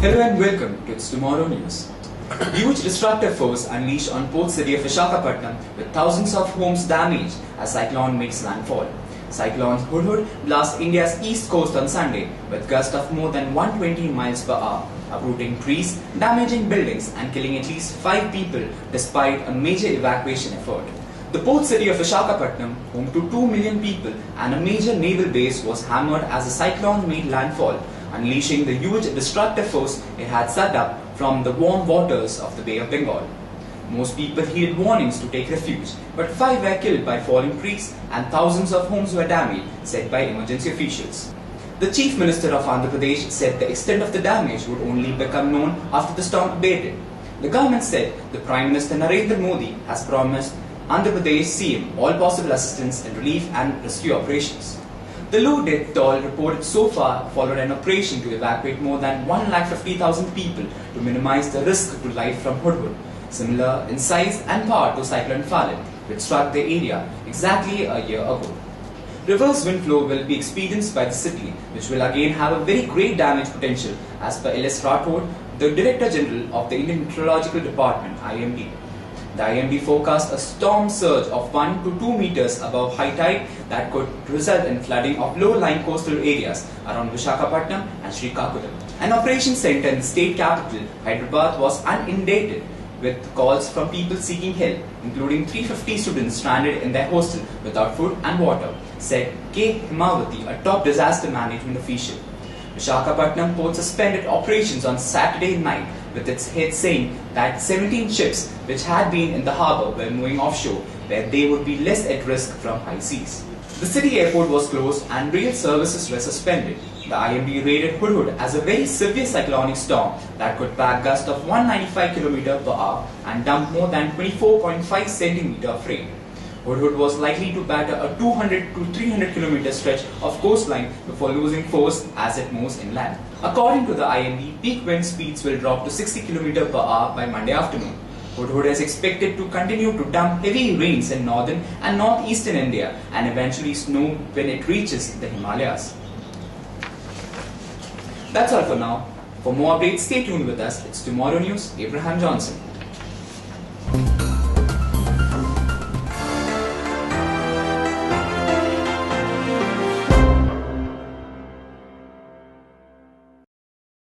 Hello and welcome to It's Tomorrow News. Huge destructive force unleashed on port city of Visakhapatnam with thousands of homes damaged as cyclone makes landfall. Cyclone HUDHUD blasts India's east coast on Sunday with gusts of more than 120 miles per hour, uprooting trees, damaging buildings and killing at least 5 people despite a major evacuation effort. The port city of Visakhapatnam, home to 2 million people and a major naval base, was hammered as the cyclone made landfall, unleashing the huge destructive force it had set up from the warm waters of the Bay of Bengal. Most people heeded warnings to take refuge, but 5 were killed by falling trees and thousands of homes were damaged, said by emergency officials. The Chief Minister of Andhra Pradesh said the extent of the damage would only become known after the storm abated. The government said the Prime Minister Narendra Modi has promised Andhra Pradesh CM all possible assistance in relief and rescue operations. The low death toll reported so far followed an operation to evacuate more than 150,000 people to minimize the risk to life from HUDHUD, similar in size and power to Cyclone HUDHUD, which struck the area exactly a year ago. Reverse wind flow will be experienced by the city, which will again have a very great damage potential, as per L.S. Rathod, the Director General of the Indian Meteorological Department (IMD). The IMD forecast a storm surge of 1 to 2 meters above high tide that could result in flooding of low-lying coastal areas around Visakhapatnam and Srikakulam. An operation center in the state capital, Hyderabad, was inundated with calls from people seeking help, including 350 students stranded in their hostel without food and water, said K. Himawati, a top disaster management official. Visakhapatnam port suspended operations on Saturday night, with its head saying that 17 ships which had been in the harbour were moving offshore, where they would be less at risk from high seas. The city airport was closed and rail services were suspended. The IMD rated HUDHUD as a very severe cyclonic storm that could pack gusts of 195 km per hour and dump more than 24.5 cm of rain. HUDHUD was likely to batter a 200 to 300 km stretch of coastline before losing force as it moves inland. According to the IMD, peak wind speeds will drop to 60 km per hour by Monday afternoon. HUDHUD is expected to continue to dump heavy rains in northern and northeastern India and eventually snow when it reaches the Himalayas. That's all for now. For more updates, stay tuned with us. It's Tomorrow News. Abraham Johnson.